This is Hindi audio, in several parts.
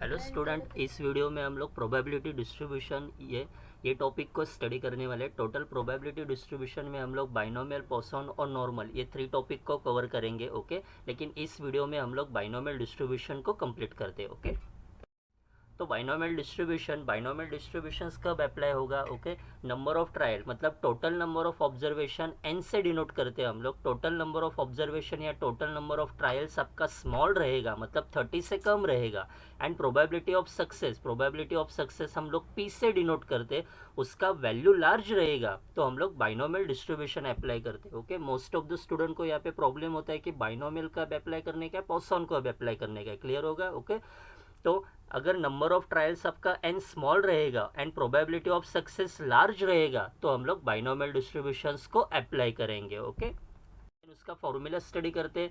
हेलो स्टूडेंट, इस वीडियो में हम लोग प्रोबेबिलिटी डिस्ट्रीब्यूशन ये टॉपिक को स्टडी करने वाले। टोटल प्रोबेबिलिटी डिस्ट्रीब्यूशन में हम लोग बाइनोमियल, पोसॉन और नॉर्मल ये 3 टॉपिक को कवर करेंगे। ओके, लेकिन इस वीडियो में हम लोग बाइनोमियल डिस्ट्रीब्यूशन को कंप्लीट करते हैं। ओके, तो बाइनोमियल डिस्ट्रीब्यूशंस कब अप्लाई होगा? ओके, नंबर ऑफ ट्रायल मतलब total number of observation N से डिनोट करते हैं हम लोग। टोटल नंबर ऑफ ऑब्जर्वेशन या टोटल नंबर ऑफ ट्रायल्स आपका स्मॉल रहेगा, मतलब 30 से कम रहेगा। एंड प्रोबेबिलिटी ऑफ सक्सेस हम लोग पी से डिनोट करते, उसका वैल्यू लार्ज रहेगा तो हम लोग बाइनोमियल डिस्ट्रीब्यूशन अप्लाई करते हैं। Okay, most of the student को यहाँ पे प्रॉब्लम होता है कि बाइनोमियल कब अप्लाई करने का है, पोसॉन को अब अप्लाई करने का है। क्लियर होगा? ओके, तो अगर नंबर ऑफ ट्रायल्स आपका एन स्मॉल रहेगा and probability of success large रहेगा तो हम लोग बाइनोमियल डिस्ट्रीब्यूशंस को अप्लाई करेंगे। ओके, उसका फॉर्मूला स्टडी करते।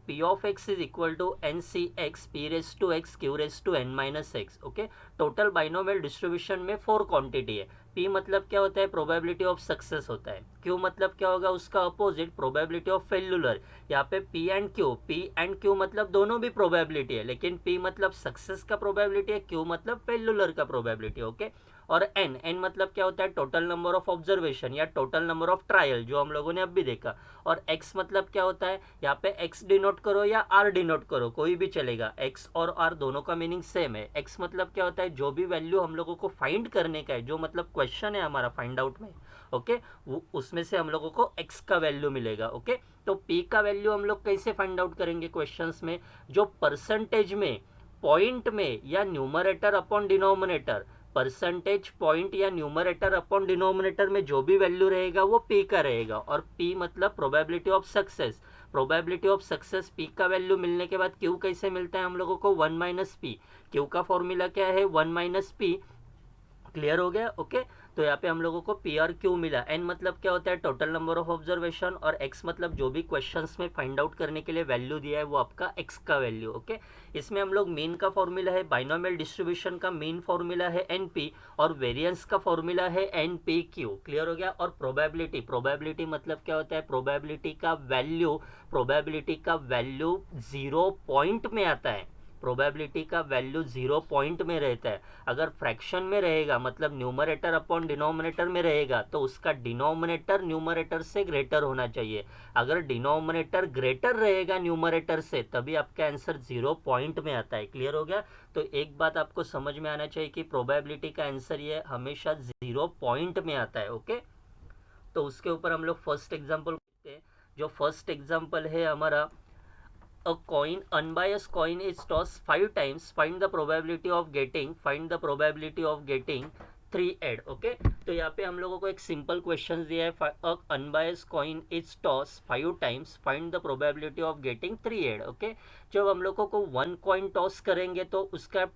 P of x is equal to NCx P raised to x Q raised to n minus x। Okay, total binomial distribution में 4 क्वांटिटी है। P मतलब क्या होता है? प्रोबेबिलिटी ऑफ सक्सेस होता है। Q मतलब क्या होगा? उसका अपोजिट प्रोबेबिलिटी ऑफ फेल्यूलर। यहाँ पे P एंड Q मतलब दोनों भी प्रोबेबिलिटी है, लेकिन P मतलब सक्सेस का प्रोबेबिलिटी है, Q मतलब फेल्यूलर का प्रोबेबिलिटी। ओके, और n मतलब क्या होता है? टोटल नंबर ऑफ ऑब्जर्वेशन या टोटल नंबर ऑफ ट्रायल, जो हम लोगों ने अब भी देखा। और x मतलब क्या होता है? यहाँ पे x डिनोट करो या r डिनोट करो, कोई भी चलेगा। x और r दोनों का मीनिंग सेम है। x मतलब क्या होता है? जो भी वैल्यू हम लोगों को फाइंड करने का है, जो मतलब क्वेश्चन है हमारा फाइंड आउट में, ओके, वो उसमें से हम लोगों को x का वैल्यू मिलेगा। ओके, तो p का वैल्यू हम लोग कैसे फाइंड आउट करेंगे क्वेश्चंस में? जो परसेंटेज में, पॉइंट में या numerator upon denominator, percentage, point या न्यूमरेटर अपॉन डिनोमिनेटर में जो भी वैल्यू रहेगा वो p का रहेगा। और p मतलब probability of success. Probability of success p का वैल्यू मिलने के बाद q कैसे मिलता है हम लोगों को? 1 माइनस पी। q का फॉर्मूला क्या है? 1 माइनस पी। क्लियर हो गया? ओके, तो यहाँ पे हम लोगों को पी और क्यू मिला। एन मतलब क्या होता है? Total number of observation. और एक्स मतलब जो भी क्वेश्चंस में फाइंड आउट करने के लिए वैल्यू दिया है वो आपका एक्स का वैल्यू। ओके, इसमें हम लोग मीन का फॉर्मूला है, बाइनोमियल डिस्ट्रीब्यूशन का मीन फॉर्मूला है एन पी और वेरियंस का फॉर्मूला है एन पी क्यू। क्लियर हो गया? और प्रोबेबिलिटी मतलब क्या होता है? प्रोबेबिलिटी का वैल्यू 0 पॉइंट में आता है। प्रोबेबिलिटी का वैल्यू 0 पॉइंट में रहता है। अगर फ्रैक्शन में रहेगा, मतलब न्यूमरेटर अपॉन डिनोमिनेटर में रहेगा, तो उसका डिनोमिनेटर न्यूमरेटर से ग्रेटर होना चाहिए। अगर डिनोमिनेटर ग्रेटर रहेगा न्यूमरेटर से, तभी आपका आंसर 0 पॉइंट में आता है। क्लियर हो गया? तो एक बात आपको समझ में आना चाहिए कि प्रोबेबिलिटी का आंसर ये हमेशा 0 पॉइंट में आता है। ओके, तो उसके ऊपर हम लोग फर्स्ट एग्जाम्पल देखते हैं। जो फर्स्ट एग्जाम्पल है हमारा, a coin, unbiased coin is tossed 5 times, find the probability of getting 3 add. Okay, तो यहाँ पे हम लोगों को एक सिंपल क्वेश्चन दिया है, a unbiased coin is tossed 5 times, find the probability of getting 3 add. Okay, जब हम लोगों को 1 कॉइन टॉस करेंगे तो उसका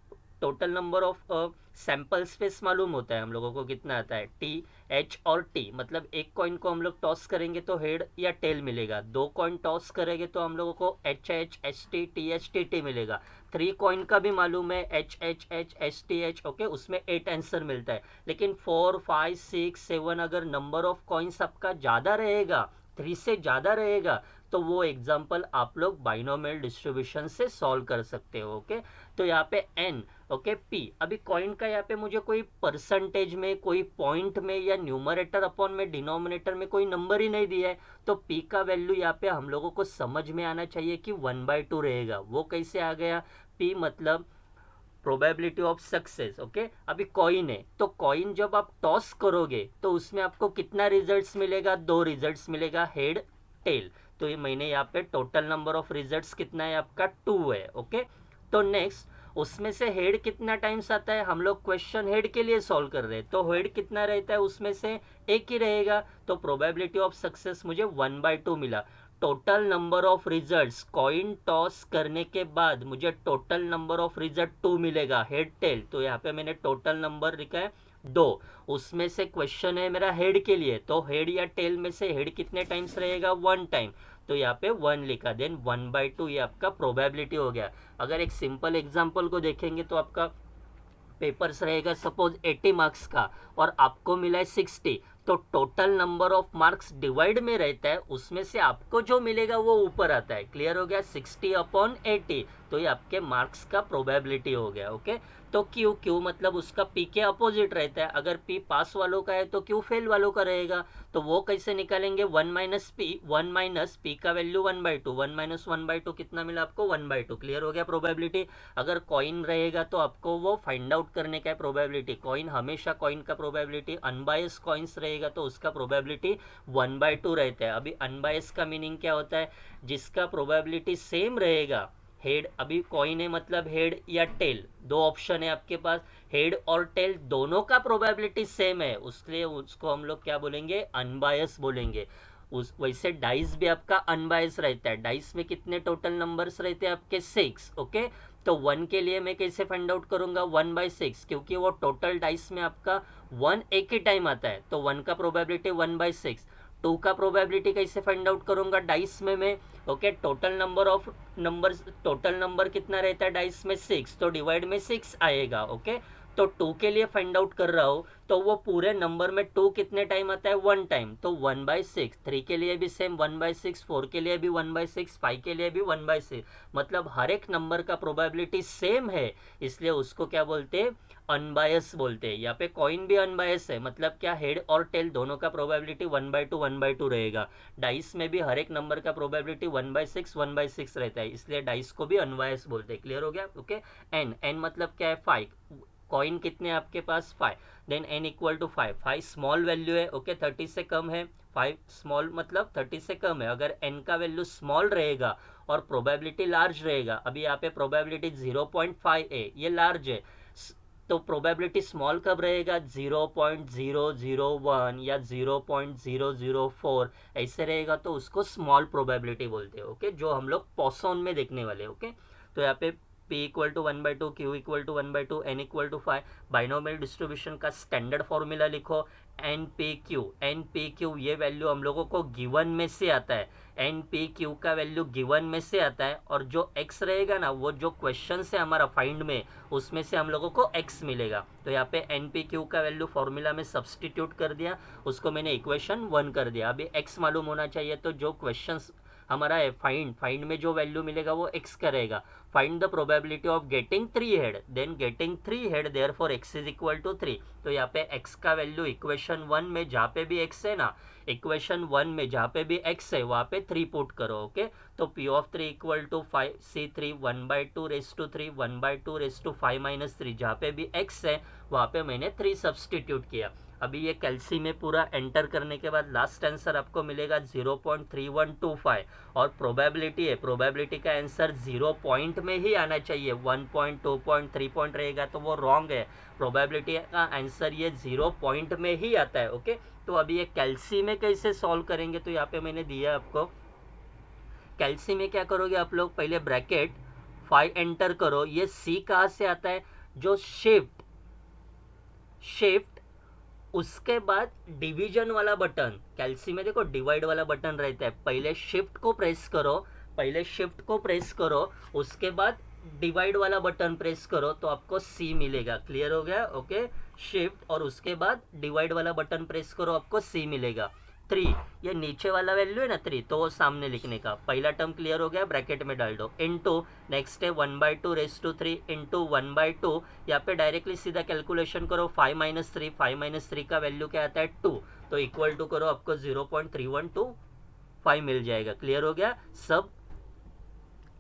total number of sample space मालूम होता है हम लोगों को, कितना आता है? टी, एच और टी। मतलब एक कॉइन को हम लोग टॉस करेंगे तो हेड या टेल मिलेगा। 2 कॉइन टॉस करेंगे तो हम लोगों को H H H T H T मिलेगा। 3 कॉइन का भी मालूम है, H H H H T H. Okay, उसमें 8 आंसर मिलता है। लेकिन 4, 5, 6, 7 अगर नंबर ऑफ कॉइन्स आपका ज़्यादा रहेगा, 3 से ज़्यादा रहेगा, तो वो एग्जाम्पल आप लोग बाइनोमियल डिस्ट्रीब्यूशन से सॉल्व कर सकते हो। ओके, तो यहाँ पे एन, ओके, पी। अभी कॉइन का यहाँ पे मुझे कोई परसेंटेज में, कोई पॉइंट में या न्यूमरेटर अपॉन में, डिनोमिनेटर में कोई नंबर ही नहीं दिया है, तो पी का वैल्यू यहाँ पे हम लोगों को समझ में आना चाहिए कि 1/2 रहेगा। वो कैसे आ गया? पी मतलब प्रोबेबिलिटी ऑफ सक्सेस। ओके, अभी कॉइन है तो कॉइन जब आप टॉस करोगे तो उसमें आपको कितना रिजल्ट्स मिलेगा? 2 रिजल्ट्स मिलेगा, हेड, टेल। तो ये मैंने यहाँ पे टोटल नंबर ऑफ रिजल्ट्स कितना है आपका? 2 है। ओके, तो नेक्स्ट, उसमें से हेड कितना टाइम्स आता है? हम लोग क्वेश्चन हेड के लिए सॉल्व कर रहे हैं, तो हेड कितना रहता है? उसमें से एक ही रहेगा, तो प्रोबेबिलिटी ऑफ सक्सेस मुझे 1/2 मिला। Total number of results, coin toss करने के बाद मुझे टोटल नंबर ऑफ रिजल्ट 2 मिलेगा, हेड टेल। तो यहाँ पे मैंने टोटल नंबर लिखा है 2। उसमें से क्वेश्चन है मेरा हेड के लिए, तो हेड या टेल में से हेड कितने टाइम्स रहेगा? 1 टाइम, तो यहाँ पे 1 लिखा। देन 1/2 ये आपका प्रोबेबिलिटी हो गया। अगर एक सिंपल एग्जाम्पल को देखेंगे तो आपका पेपर्स रहेगा सपोज 80 मार्क्स का और आपको मिला है 60, तो total number of marks divide में रहता है, उसमें से आपको जो मिलेगा वो ऊपर आता है। क्लियर हो गया? 60/80, तो ये आपके मार्क्स का प्रोबेबिलिटी हो गया। ओके, तो क्यू मतलब उसका पी के अपोजिट रहता है। अगर पी पास वालों का है तो क्यू फेल वालों का रहेगा। तो वो कैसे निकालेंगे? 1 माइनस पी का वैल्यू 1/2, 1 माइनस 1/2 कितना मिला आपको? 1/2। क्लियर हो गया प्रोबेबिलिटी? अगर कॉइन रहेगा तो आपको वो फाइंड आउट करने का है प्रोबेबिलिटी। कॉइन हमेशा कॉइन का प्रोबेबिलिटी, अनबायस कॉइन्स रहेगा तो उसका प्रोबेबिलिटी 1/2 रहता है। अभी अनबायस का मीनिंग क्या होता है? जिसका प्रोबेबिलिटी सेम रहेगा, हेड, अभी कॉइन है मतलब हेड या टेल, दो ऑप्शन है आपके पास, हेड और टेल दोनों का प्रोबेबिलिटी सेम है, उसके लिए उसको हम लोग क्या बोलेंगे? अनबायस बोलेंगे। उस वैसे डाइस भी आपका अनबायस रहता है। डाइस में कितने टोटल नंबर्स रहते हैं आपके? 6। ओके, तो 1 के लिए मैं कैसे फाइंड आउट करूंगा? 1/6, क्योंकि वो टोटल डाइस में आपका 1 एक ही टाइम आता है, तो 1 का प्रोबेबिलिटी 1/6। 2 का प्रोबेबिलिटी कैसे फाइंड आउट करूंगा डाइस में मैं? Okay, total number of numbers, total number कितना रहता है डाइस में? 6, तो डिवाइड में 6 आएगा। ओके, तो 2 के लिए फाइंड आउट कर रहा हूँ, तो वो पूरे नंबर में 2 कितने टाइम आता है? 1 टाइम, तो 1/6। 3 के लिए भी सेम 1/6, 4 के लिए भी 1/6, 5 के लिए भी 1/6। मतलब हर एक नंबर का प्रोबेबिलिटी सेम है, इसलिए उसको क्या बोलते हैं? अनबायस बोलते हैं। यहाँ पे कॉइन भी अनबायस है, मतलब क्या? हेड और टेल दोनों का प्रोबेबिलिटी 1/2 रहेगा। डाइस में भी हर एक नंबर का प्रोबेबिलिटी 1/6 रहता है, इसलिए डाइस को भी अनबायस बोलते हैं। क्लियर हो गया? ओके, एन मतलब क्या है? 5। कॉइन कितने आपके पास? 5। Then N equal to 5। 5 small value है। ओके, 30 से कम है। 5 स्मॉल मतलब 30 से कम है। अगर एन का वैल्यू स्मॉल रहेगा और प्रोबेबिलिटी लार्ज रहेगा, अभी यहाँ पे प्रोबेबिलिटी 0.5 है, ये लार्ज है, तो प्रोबेबिलिटी स्मॉल कब रहेगा? 0.001 या 0.004 ऐसे रहेगा, तो उसको स्मॉल प्रोबेबिलिटी बोलते हैं। ओके, जो हम लोग पॉसॉन में देखने वाले। ओके, तो यहाँ पे P equal to 1/2, Q equal to 1/2, N equal to 5। Binomial distribution का स्टैंडर्ड फॉर्मूला लिखो, NPQ ये वैल्यू हम लोगों को गिवन में से आता है। NPQ का वैल्यू गिवन में से आता है, और जो x रहेगा ना, वो जो क्वेश्चन से हमारा फाइंड में, उसमें से हम लोगों को x मिलेगा। तो यहाँ पे NPQ का वैल्यू फॉर्मूला में सब्सटीट्यूट कर दिया, उसको मैंने इक्वेशन 1 कर दिया। अभी x मालूम होना चाहिए, तो जो क्वेश्चन हमारा है फाइंड में जो वैल्यू मिलेगा वो x करेगा। Find the probability of getting 3 head, then getting 3 head, therefore x is equal to 3। तो यहाँ पे x का वैल्यू इक्वेशन 1 में जहाँ पे भी x है ना, इक्वेशन 1 में जहाँ पे भी x है वहाँ पे 3 पुट करो। ओके, तो P of 3 equal to 5C3 1/2 raise to 3 1/2 raise to 5-3, जहाँ पे भी x है वहाँ पे मैंने 3 सब्सटीट्यूट किया। अभी ये कैल्सी में पूरा एंटर करने के बाद लास्ट आंसर आपको मिलेगा 0.3125, और प्रोबेबिलिटी है, प्रोबेबिलिटी का आंसर 0 पॉइंट में ही आना चाहिए। 1 पॉइंट, 2 पॉइंट, 3 पॉइंट रहेगा तो वो रॉन्ग है। प्रोबेबिलिटी का आंसर ये 0 पॉइंट में ही आता है। ओके, तो अभी ये कैल्सी में कैसे सॉल्व करेंगे? तो यहाँ पे मैंने दिया आपको, कैल्सी में क्या करोगे आप लोग? पहले ब्रैकेट 5 एंटर करो। ये सी कहाँ से आता है? जो शिफ्ट, उसके बाद डिवीजन वाला बटन, कैल्सी में देखो डिवाइड वाला बटन रहता है, पहले शिफ्ट को प्रेस करो, उसके बाद डिवाइड वाला बटन प्रेस करो, तो आपको सी मिलेगा। क्लियर हो गया? ओके, शिफ्ट और उसके बाद डिवाइड वाला बटन प्रेस करो, आपको सी मिलेगा। 3, ये नीचे वाला वैल्यू है ना 3, तो वो सामने लिखने का। पहला टर्म क्लियर हो गया, ब्रैकेट में डाल दो, इनटू नेक्स्ट है 1/2 रेस टू 3 इंटू 1/2। यहाँ पे डायरेक्टली सीधा कैलकुलेशन करो, 5-3 का वैल्यू क्या आता है? 2, तो इक्वल टू करो, आपको 0.3125 मिल जाएगा। क्लियर हो गया? सब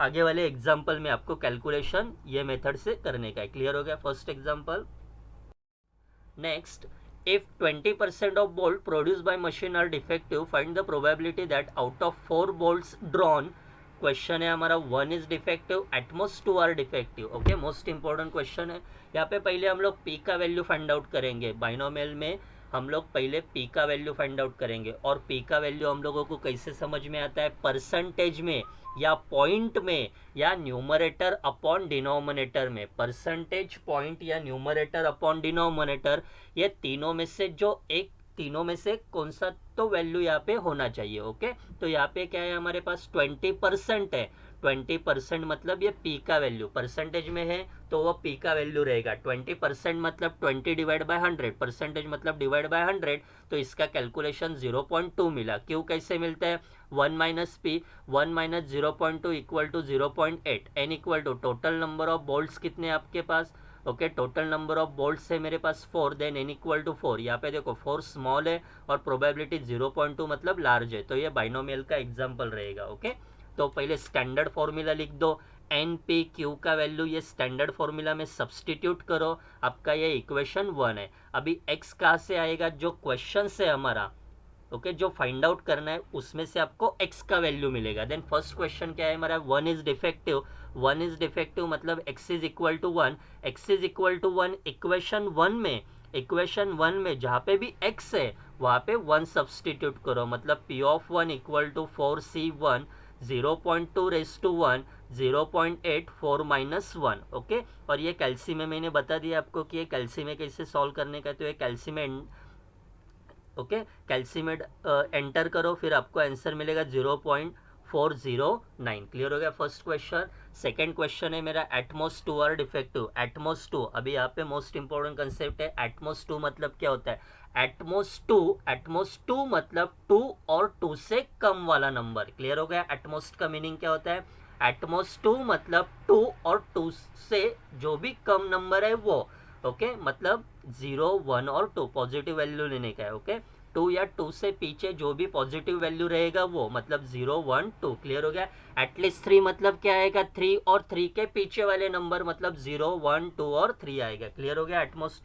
आगे वाले एग्जाम्पल में आपको कैलकुलेशन ये मेथड से करने का है। क्लियर हो गया? First example. Next, if 20% of bolt produced by machine are defective, find the probability that out of 4 bolts drawn, question है हमारा 1 is defective, at most 2 are defective. Okay, most important question है। यहाँ पे पहले हम लोग P का वैल्यू फाइंड आउट करेंगे। बाइनोमियल में हम लोग पहले P का वैल्यू फाइंड आउट करेंगे, और P का वैल्यू हम लोगों को कैसे समझ में आता है? परसेंटेज में या पॉइंट में या न्यूमरेटर अपॉन डिनोमिनेटर में। परसेंटेज, पॉइंट या न्यूमरेटर अपॉन डिनोमिनेटर, ये तीनों में से जो एक, तीनों में से कौन सा तो वैल्यू यहाँ पे होना चाहिए। ओके, तो यहाँ पे क्या है हमारे पास? 20% है। 20% मतलब ये पी का वैल्यू, परसेंटेज में है तो वो पी का वैल्यू रहेगा। 20% मतलब 20 डिवाइड बाय 100, परसेंटेज मतलब डिवाइड बाय 100, तो इसका कैलकुलेशन 0.2 मिला। क्यों, कैसे मिलता है, 1 minus P, 1 minus 0.2 equal to 0.8, N equal to total number of bolts कितने आपके पास, okay, total number of bolts है मेरे पास 4, देन एन इक्वल टू 4। यहाँ पे देखो 4 स्मॉल है और प्रोबेबिलिटी 0.2 मतलब लार्ज है, तो ये बाइनोमियल का एग्जाम्पल रहेगा। ओके, तो पहले स्टैंडर्ड फॉर्मूला लिख दो, एन पी क्यू का वैल्यू ये स्टैंडर्ड फॉर्मूला में सब्सटीट्यूट करो, आपका ये इक्वेशन 1 है। अभी एक्स कहाँ से आएगा, जो क्वेश्चन है हमारा, ओके, जो फाइंड आउट करना है उसमें से आपको x का वैल्यू मिलेगा। देन फर्स्ट क्वेश्चन क्या है हमारा, 1 इज डिफेक्टिव, 1 इज डिफेक्टिव मतलब x is equal to 1, x is equal to 1 equation 1 में जहाँ पे भी x है वहाँ पे 1 सब्सटीट्यूट करो, मतलब p of 1 equal to 4c1 0.2 raise to 1 0.8 4 minus 1, okay. और ये कैल्सी में मैंने बता दिया आपको कि ये कैल्सी में कैसे सॉल्व करने का, तो ये कैल्सी में, ओके, कैल्सीमेट एंटर करो, फिर आपको आंसर मिलेगा 0.409। क्लियर हो गया फर्स्ट क्वेश्चन। सेकंड क्वेश्चन है मेरा, एटमॉस 2 आर डिफेक्टिव, एटमॉस 2, अभी यहाँ पे मोस्ट इंपॉर्टेंट कंसेप्ट है, एटमॉस 2 मतलब क्या होता है, एटमॉस 2 मतलब 2 और 2 से कम वाला नंबर। क्लियर हो गया, एटमॉस का मीनिंग क्या होता है, एटमॉस 2 मतलब 2 और 2 से जो भी कम नंबर है वो, ओके, मतलब 0 1 और 2 पॉजिटिव वैल्यू लेने का है, ओके। 2 या 2 से पीछे जो भी पॉजिटिव वैल्यू रहेगा वो, मतलब 0 1 2। क्लियर हो गया। एटलीस्ट 3 मतलब क्या आएगा, 3 और 3 के पीछे वाले नंबर, मतलब 0 1 2 और 3 आएगा। क्लियर हो गया। एटमॉस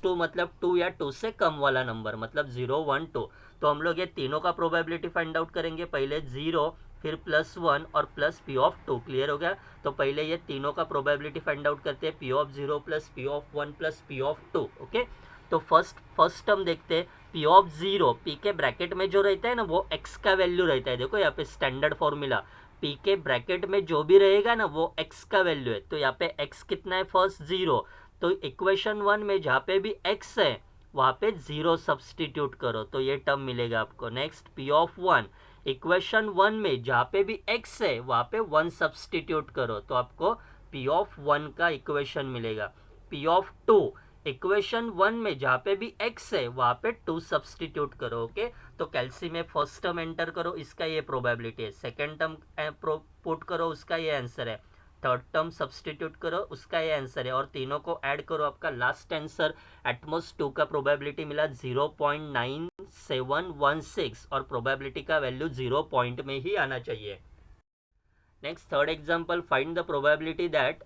2 मतलब 2 या 2 से कम वाला नंबर, मतलब 0 1 2। तो हम लोग ये तीनों का प्रोबेबिलिटी फाइंड आउट करेंगे, पहले 0, फिर +1 और प्लस पी ऑफ 2। क्लियर हो गया। तो पहले ये तीनों का प्रोबेबिलिटी फाइंड आउट करते हैं, P of 0 plus P of 1 plus P of 2, okay. तो फर्स्ट टर्म देखते हैं, पी ऑफ 0, पी के ब्रैकेट में जो रहता है ना वो x का वैल्यू रहता है। देखो यहाँ पे स्टैंडर्ड फॉर्मूला, पी के ब्रैकेट में जो भी रहेगा ना वो x का वैल्यू है, तो यहाँ पे x कितना है, फर्स्ट 0, तो इक्वेशन 1 में जहाँ पे भी x है वहाँ पे 0 सब्सटीट्यूट करो, तो ये टर्म मिलेगा आपको। नेक्स्ट, पी ऑफ 1, इक्वेशन 1 में जहाँ पे भी x है वहाँ पे 1 सब्सटीट्यूट करो, तो आपको p ऑफ 1 का इक्वेशन मिलेगा। p ऑफ 2, इक्वेशन 1 में जहाँ पे भी x है वहाँ पे 2 सब्सटीट्यूट करो, ओके। तो कैल्सी में फर्स्ट टर्म एंटर करो, इसका ये प्रोबेबिलिटी है, सेकेंड टर्म पुट करो, उसका ये आंसर है, थर्ड टर्म सब्सटीट्यूट करो, उसका ये आंसर है, और तीनों को ऐड करो, आपका लास्ट आंसर एटमॉस 2 का प्रोबेबिलिटी मिला 0.9716, और प्रोबेबिलिटी का वैल्यू 0 पॉइंट में ही आना चाहिए। Next, third example, find the probability that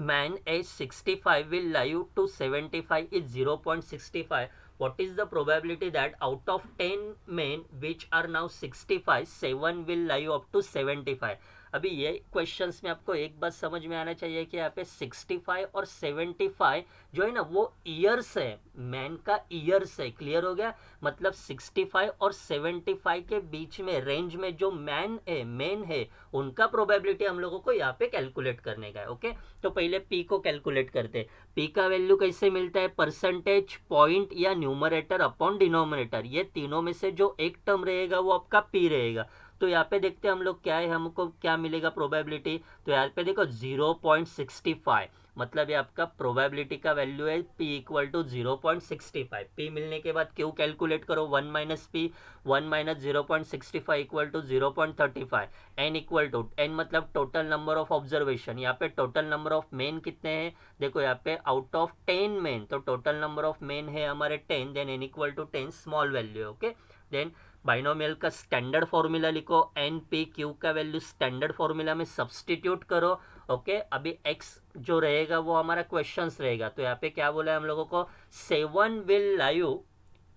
man age 65 will live to 75 is 0.65. What is the probability that out of 10 men which are now 65, 7 will live up to 75? अभी ये क्वेश्चंस में आपको एक बात समझ में आना चाहिए कि यहाँ पे 65 और 75 जो है ना वो ईयर्स है, मैन का ईयर्स है। क्लियर हो गया। मतलब 65 और 75 के बीच में रेंज में जो मैन है उनका प्रोबेबिलिटी हम लोगों को यहाँ पे कैलकुलेट करने का है, ओके। तो पहले पी को कैलकुलेट करते हैं। पी का वैल्यू कैसे मिलता है, परसेंटेज, पॉइंट या न्यूमरेटर अपॉन डिनोमिनेटर, ये तीनों में से जो एक टर्म रहेगा वो आपका पी रहेगा। तो यहाँ पे देखते हैं हम लोग क्या है, हमको क्या मिलेगा प्रोबेबिलिटी। तो यहाँ पे देखो 0.65, मतलब ये आपका प्रोबेबिलिटी का वैल्यू है p इक्वल टू 0.65। p मिलने के बाद क्यू कैलकुलेट करो, 1 minus P, 1 minus 0.65 equal to 0.35। n equal to, n मतलब टोटल नंबर ऑफ ऑब्जर्वेशन, यहाँ पे टोटल नंबर ऑफ मेन कितने हैं, देखो यहाँ पे आउट ऑफ 10 मेन, तो टोटल नंबर ऑफ मेन है हमारे 10, then n equal to 10 small value, okay. Then binomial का स्टैंडर्ड फॉर्मूला लिखो, एन पी क्यू का वैल्यू स्टैंडर्ड फॉर्मूला में सब्सटीट्यूट करो, ओके। अभी x जो रहेगा वो हमारा क्वेश्चंस रहेगा, तो यहाँ पे क्या बोला है हम लोगों को, 7 विल लाइव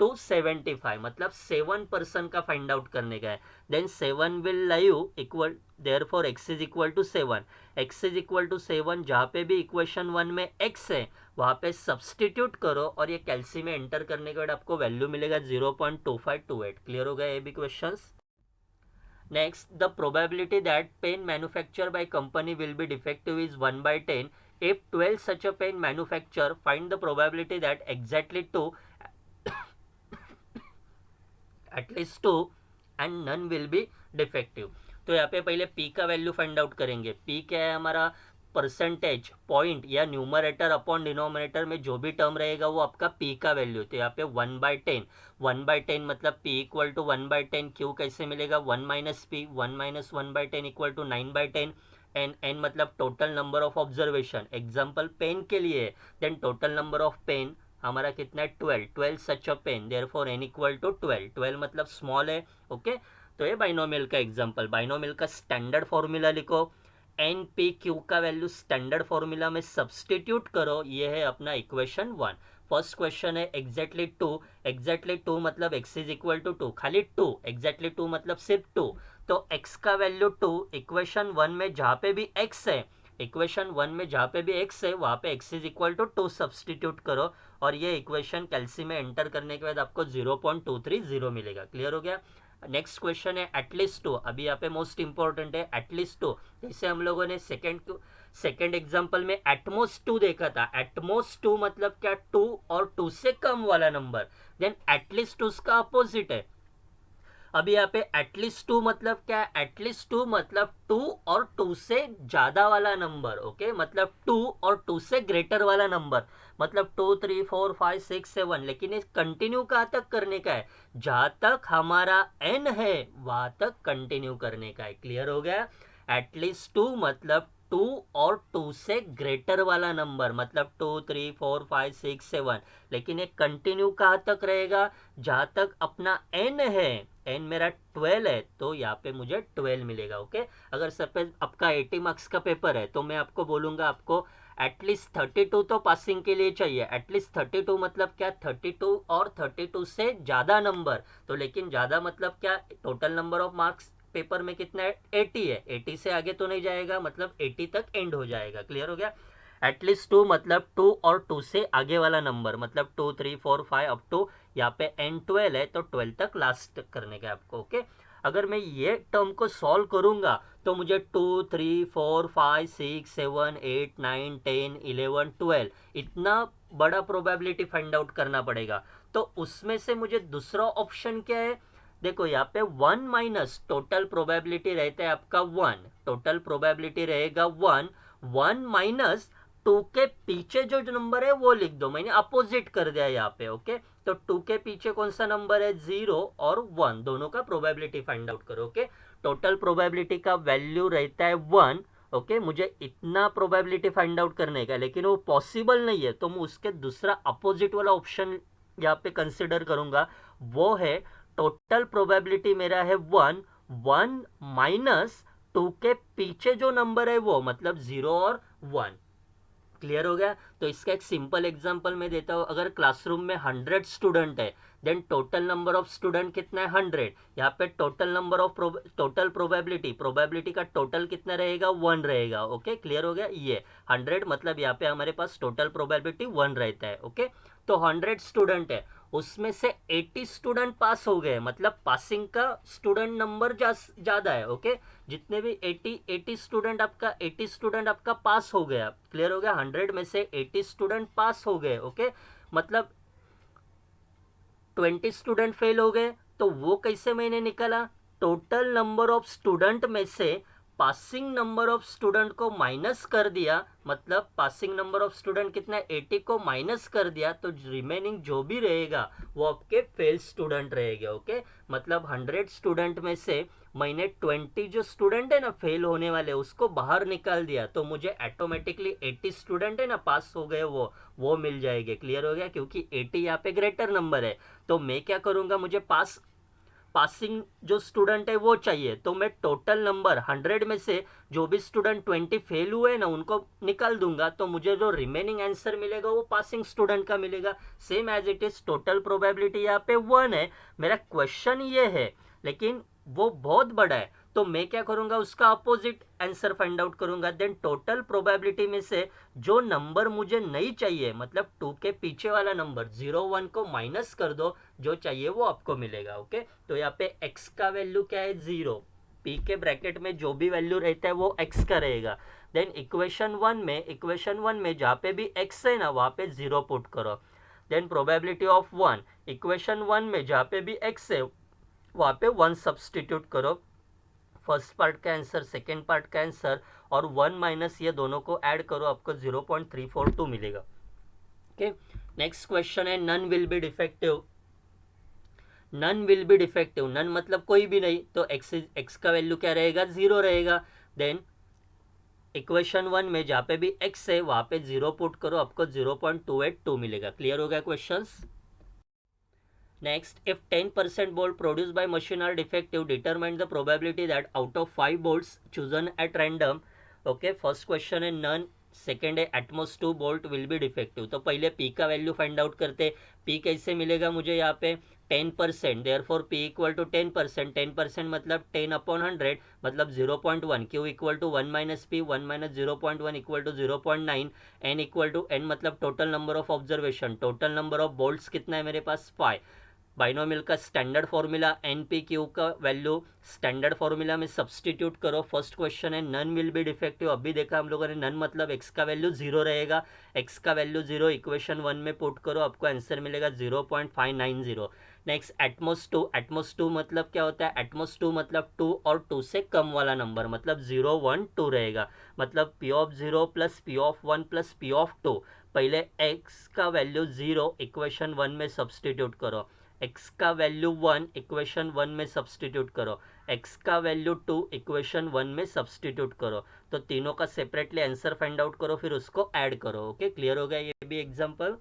टू 75, मतलब 7% का फाइंड आउट करने का है। Then 7 will live equal, therefore x is equal to 7, x is equal to 7, जहाँ पे भी इक्वेशन 1 में x है वहाँ पे सब्सटीट्यूट करो, और ये कैल्सी में एंटर करने के बाद आपको वैल्यू मिलेगा 0.2528। क्लियर हो गया ये भी questions. Next, the probability that pen manufactured by company will be defective is 1 by 10. If 12 such a pen manufacture, find the probability that exactly 2, at least 2 and none will be defective. तो यहाँ पे पहले पी का वैल्यू फाइंड आउट करेंगे। पी क्या है हमारा, परसेंटेज पॉइंट या न्यूमरेटर अपॉन डिनोमिनेटर में जो भी टर्म रहेगा वो आपका पी का वैल्यू। तो यहाँ पे 1/10, 1/10 मतलब पी इक्वल टू 1/10। क्यू कैसे मिलेगा, 1 minus P, 1 minus 1/10 equal to 9/10। N मतलब total number of observation, example pen के लिए, then total number of pen हमारा कितना है, 12 such a pen, therefore n equal to 12 मतलब स्मॉल है। ओके, तो ये बाइनोमियल का एग्जांपल। बाइनोमियल का स्टैंडर्ड फॉर्मूला लिखो, एन पी क्यू का वैल्यू स्टैंडर्ड फॉर्मूला में सब्सटीट्यूट करो, ये है अपना इक्वेशन 1। फर्स्ट क्वेश्चन है एग्जैक्टली 2, एग्जैक्टली 2 मतलब x इज इक्वल टू 2, खाली 2, एग्जैक्टली 2 मतलब सिर्फ 2। तो x का वैल्यू 2, इक्वेशन 1 में जहाँ पे भी x है, इक्वेशन 1 में जहाँ पे भी x है वहाँ पे x is equal to 2 substitute करो, और ये इक्वेशन कैल्सी में एंटर करने के बाद आपको 0.230 मिलेगा। क्लियर हो गया। नेक्स्ट क्वेश्चन है एटलीस्ट 2, अभी यहाँ पे मोस्ट इंपॉर्टेंट है एटलीस्ट 2। जैसे हम लोगों ने सेकेंड एग्जाम्पल में एटमोस्ट 2 देखा था, एटमोस्ट 2 मतलब क्या, 2 और 2 से कम वाला नंबर, देन एटलीस्ट उसका अपोजिट है। अभी यहाँ पे एटलीस्ट 2 मतलब क्या है, एटलीस्ट 2 मतलब 2 और 2 से ज्यादा वाला नंबर। ओके, मतलब 2 और 2 से ग्रेटर वाला नंबर, मतलब 2 3 4 5 6 7। लेकिन ये कंटिन्यू कहाँ तक करने का है, जहां तक हमारा n है वहां तक कंटिन्यू करने का है। क्लियर हो गया। एटलीस्ट 2 मतलब 2 और 2 से ग्रेटर वाला नंबर, मतलब 2 3 4 5 6 7। लेकिन ये कंटिन्यू कहाँ तक रहेगा, जहां तक अपना n है, n मेरा 12 है, तो यहाँ पे मुझे 12 मिलेगा। ओके, अगर सपोज आपका 80 मार्क्स का पेपर है तो मैं आपको बोलूंगा आपको एटलीस्ट 32 तो पासिंग के लिए चाहिए। एटलीस्ट 32 मतलब क्या, 32 और 32 से ज़्यादा नंबर। तो लेकिन ज़्यादा मतलब क्या, total number of marks paper में कितना है, 80 है, 80 से आगे तो नहीं जाएगा, मतलब 80 तक एंड हो जाएगा। क्लियर हो गया। एटलीस्ट 2 मतलब 2 और 2 से आगे वाला नंबर, मतलब 2 3 4 5 अप टू यहाँ पे n 12 है, तो 12 तक लास्ट करने का आपको। ओके, अगर मैं ये टर्म को सॉल्व करूंगा तो मुझे 2 3 4 5 6 7 8 9 10 11 12 इतना बड़ा प्रोबेबिलिटी फाइंड आउट करना पड़ेगा। तो उसमें से मुझे दूसरा ऑप्शन क्या है, देखो यहाँ पे 1 माइनस टोटल प्रोबेबिलिटी रहता है आपका 1, टोटल प्रोबेबिलिटी रहेगा 1, 1 माइनस 2 के पीछे जो नंबर है वो लिख दो, मैंने अपोजिट कर दिया यहाँ पे। ओके, तो 2 के पीछे कौन सा नंबर है, 0 और 1, दोनों का प्रोबेबिलिटी फाइंड आउट करो। ओके, टोटल प्रोबेबिलिटी का वैल्यू रहता है 1। ओके, मुझे इतना प्रोबेबिलिटी फाइंड आउट करने का, लेकिन वो पॉसिबल नहीं है, तो मैं उसके दूसरा अपोजिट वाला ऑप्शन यहाँ पे कंसिडर करूंगा, वो है टोटल प्रोबेबिलिटी मेरा है 1, 1 माइनस 2 के पीछे जो नंबर है वो, मतलब 0 और 1। क्लियर हो गया। तो इसका एक सिंपल एग्जांपल मैं देता हूँ, अगर क्लासरूम में 100 स्टूडेंट है, then total number of student कितना है, 100। यहाँ पे total number of total probability का टोटल कितना रहेगा, 1 रहेगा। ओके, क्लियर हो गया। ये 100 मतलब यहाँ पे हमारे पास टोटल प्रोबेबिलिटी 1 रहता है। ओके, तो 100 स्टूडेंट है, उसमें से 80 स्टूडेंट पास हो गए, मतलब पासिंग का स्टूडेंट नंबर ज़्यादा है। ओके, जितने भी 80 स्टूडेंट आपका 80 स्टूडेंट आपका पास हो गया। क्लियर हो गया। 100 में से 80 स्टूडेंट पास हो गए। ओके, मतलब 20 स्टूडेंट फेल हो गए। तो वो कैसे मैंने निकाला, टोटल नंबर ऑफ स्टूडेंट में से पासिंग नंबर ऑफ स्टूडेंट को माइनस कर दिया, मतलब पासिंग नंबर ऑफ स्टूडेंट कितना है, 80 को माइनस कर दिया, तो रिमेनिंग जो भी रहेगा वो आपके फेल स्टूडेंट रहेंगे। ओके, मतलब 100 स्टूडेंट में से मैंने 20 जो स्टूडेंट है ना फेल होने वाले उसको बाहर निकाल दिया, तो मुझे ऑटोमेटिकली 80 स्टूडेंट है ना पास हो गए वो मिल जाएंगे। क्लियर हो गया, क्योंकि 80 यहाँ पे ग्रेटर नंबर है। तो मैं क्या करूँगा, मुझे पासिंग जो स्टूडेंट है वो चाहिए, तो मैं टोटल नंबर 100 में से जो भी स्टूडेंट 20 फेल हुए ना उनको निकाल दूंगा, तो मुझे जो रिमेनिंग आंसर मिलेगा वो पासिंग स्टूडेंट का मिलेगा। Same as it is, total probability यहाँ पे 1 है, मेरा क्वेश्चन ये है, लेकिन वो बहुत बड़ा है, तो मैं क्या करूंगा, उसका अपोजिट आंसर फाइंड आउट करूंगा। देन टोटल प्रोबेबिलिटी में से जो नंबर मुझे नहीं चाहिए, मतलब 2 के पीछे वाला नंबर 0 1 को माइनस कर दो, जो चाहिए वो आपको मिलेगा। ओके, तो यहाँ पे x का वैल्यू क्या है, 0, p के ब्रैकेट में जो भी वैल्यू रहता है वो x का रहेगा। देन इक्वेशन 1 में जहाँ पे भी x है ना वहाँ पे 0 पुट करो। देन प्रोबेबिलिटी ऑफ 1, इक्वेशन 1 में जहाँ पे भी x है वहाँ पे 1 सब्सटीट्यूट करो। फर्स्ट पार्ट का आंसर, सेकेंड पार्ट का आंसर और 1 माइनस ये दोनों को ऐड करो, आपको 0.342 मिलेगा। ओके, नेक्स्ट क्वेश्चन है none will be defective. None will be defective, none मतलब कोई भी नहीं, तो एक्स का वैल्यू क्या रहेगा, 0 रहेगा। देन इक्वेशन 1 में जहाँ पे भी x है वहाँ पे 0 पुट करो, आपको 0.282 मिलेगा। क्लियर हो गया questions. Next, if 10% bolt produced by machine are defective, determine the probability that out of 5 bolts chosen at random, okay, first question है none, सेकेंड है at most 2 bolt will be defective. तो पहले पी का वैल्यू फाइंड आउट करते। पी कैसे मिलेगा मुझे यहाँ पे 10%, therefore P equal to 10%, 10% मतलब 10/100 मतलब 0.1, Q equal to 1 minus P, 1 minus 0.1 equal to 0.9, N equal to N मतलब total number of observation, total number of bolts कितना है मेरे पास 5। बाइनोमियल का standard formula N P Q का वैल्यू स्टैंडर्ड फॉर्मूला में सब्सटीट्यूट करो। फर्स्ट क्वेश्चन है नन विल बी डिफेक्टिव, अभी देखा हम लोगों ने नन मतलब एक्स का वैल्यू 0 रहेगा, एक्स का वैल्यू 0 इक्वेशन 1 में पुट करो, आपको आंसर मिलेगा 0.590। नेक्स्ट एटमोस 2, एटमोस 2 मतलब क्या होता है, एटमोस 2 मतलब 2 और 2 से कम वाला नंबर मतलब 0 1 2 रहेगा, मतलब P of 0 plus P of 1 plus P of 2। पहले एक्स का वैल्यू 0 इक्वेशन 1 में सब्सटीट्यूट करो, x का वैल्यू 1 इक्वेशन 1 में सब्सटीट्यूट करो, x का वैल्यू 2 इक्वेशन 1 में सब्सटीट्यूट करो, तो तीनों का सेपरेटली आंसर फाइंड आउट करो, फिर उसको ऐड करो। ओके, क्लियर हो गया ये भी example.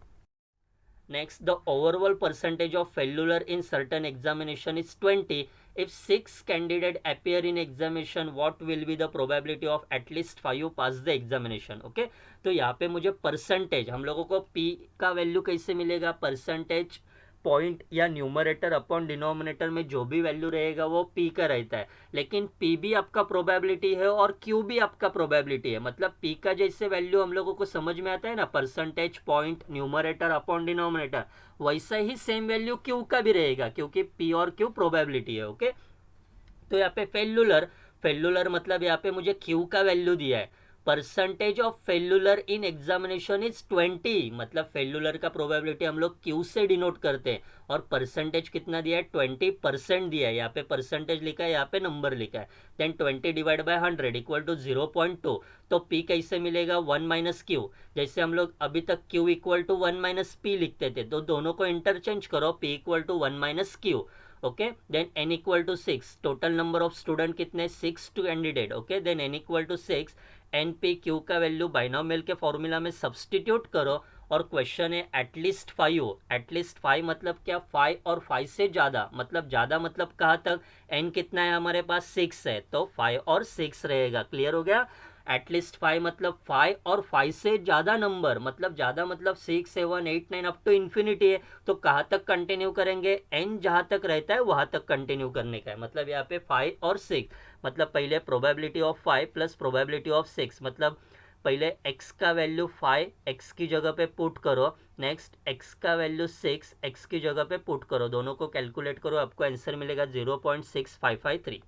Next, the overall percentage of failure in certain examination is 20. If 6 candidates appear in examination, what will be the probability of at least 5 pass the examination? Okay, तो यहाँ पे मुझे परसेंटेज, हम लोगों को p का वैल्यू कैसे मिलेगा, परसेंटेज पॉइंट या न्यूमरेटर अपॉन डिनोमिनेटर में जो भी वैल्यू रहेगा वो p का रहता है, लेकिन p भी आपका प्रोबेबिलिटी है और q भी आपका प्रोबेबिलिटी है। मतलब p का जैसे वैल्यू हम लोगों को समझ में आता है ना, percentage point numerator upon denominator, वैसा ही सेम वैल्यू q का भी रहेगा, क्योंकि p और q प्रोबेबिलिटी है। ओके, तो यहाँ पे फेल्युलर, फेल्युलर मतलब यहाँ पे मुझे q का वैल्यू दिया है, percentage of failure in examination is 20, मतलब फेल्युलर का प्रोबेबिलिटी हम लोग क्यू से डिनोट करते हैं, और परसेंटेज कितना दिया है 20% दिया है, यहाँ पे परसेंटेज लिखा है, यहाँ पे नंबर लिखा है। Then 20 divide by 100 equal to 0.2, तो p कैसे मिलेगा 1 माइनस क्यू, जैसे हम लोग अभी तक q equal to 1 minus P लिखते थे, तो दोनों को इंटरचेंज करो, p equal to 1 minus Q. Okay, then n equal to 6, total number of student कितने 6 to candidate. Okay, then n equal to 6, N P Q का वैल्यू बाइनोमियल के फॉर्मूला में सब्सटीट्यूट करो, और क्वेश्चन है एटलीस्ट 5, एटलीस्ट 5 मतलब क्या, 5 और 5 से ज़्यादा, मतलब ज़्यादा मतलब कहाँ तक, n कितना है हमारे पास 6 है, तो 5 और 6 रहेगा। क्लियर हो गया, एटलीस्ट 5 मतलब 5 और 5 से ज़्यादा नंबर, मतलब ज़्यादा मतलब 6 7 8 9 अप टू इन्फिनिटी है, तो कहाँ तक कंटिन्यू करेंगे, n जहाँ तक रहता है वहाँ तक कंटिन्यू करने का है। मतलब यहाँ पे 5 और 6, मतलब पहले probability of 5 plus probability of 6, मतलब पहले x का वैल्यू 5 x की जगह पे पुट करो, नेक्स्ट x का वैल्यू 6 x की जगह पे पुट करो, दोनों को कैलकुलेट करो, आपको आंसर मिलेगा 0.6553।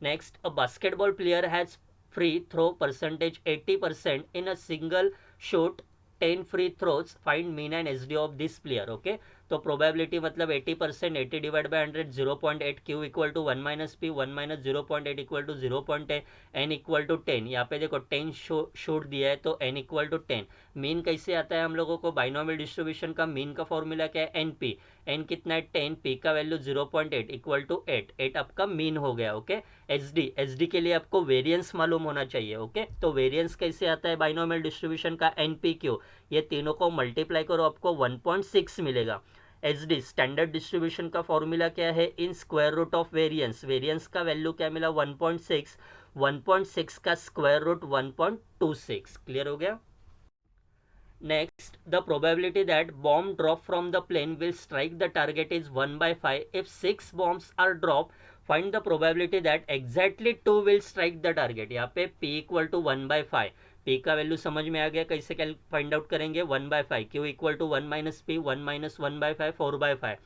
Next, a basketball player has free throw percentage 80% in a single shot 10 free throws, find mean and SD of this player। Okay, तो प्रोबेबिलिटी मतलब 80%, 80 divide by 100 0.8, Q equal to 1 minus P, 1 minus 0.8 equal to 0.10, N equal to 10, यहाँ पे देखो 10 शूट दिया है तो एन इक्वल टू 10। मीन कैसे आता है हम लोगों को, बाइनोमियल डिस्ट्रीब्यूशन का मीन का फॉर्मूला क्या है, एन पी, एन कितना है 10, पी का वैल्यू 0.8 इक्वल टू 8, 8 आपका मीन हो गया। ओके, एसडी, एसडी के लिए आपको वेरिएंस मालूम होना चाहिए। ओके, तो वेरिएंस कैसे आता है बाइनोमियल डिस्ट्रीब्यूशन का, एन पी क्यू, ये तीनों को मल्टीप्लाई करो, आपको 1.6 मिलेगा। एच डी स्टैंडर्ड डिस्ट्रीब्यूशन का फॉर्मूला क्या है, in square root of variance, variance का वैल्यू क्या मिला 1.6, 1.6 का स्क्वायर रूट 1.26। क्लियर हो गया। Next, the probability that bomb drop from the plane will strike the target is 1/5, if 6 bombs are drop find the probability that exactly 2 will strike the target. यहाँ पे p इक्वल टू 1/5, p का वैल्यू समझ में आ गया, कैसे फाइंड आउट करेंगे 1/5, q equal to 1 minus P, 1 minus 1/5 4/5,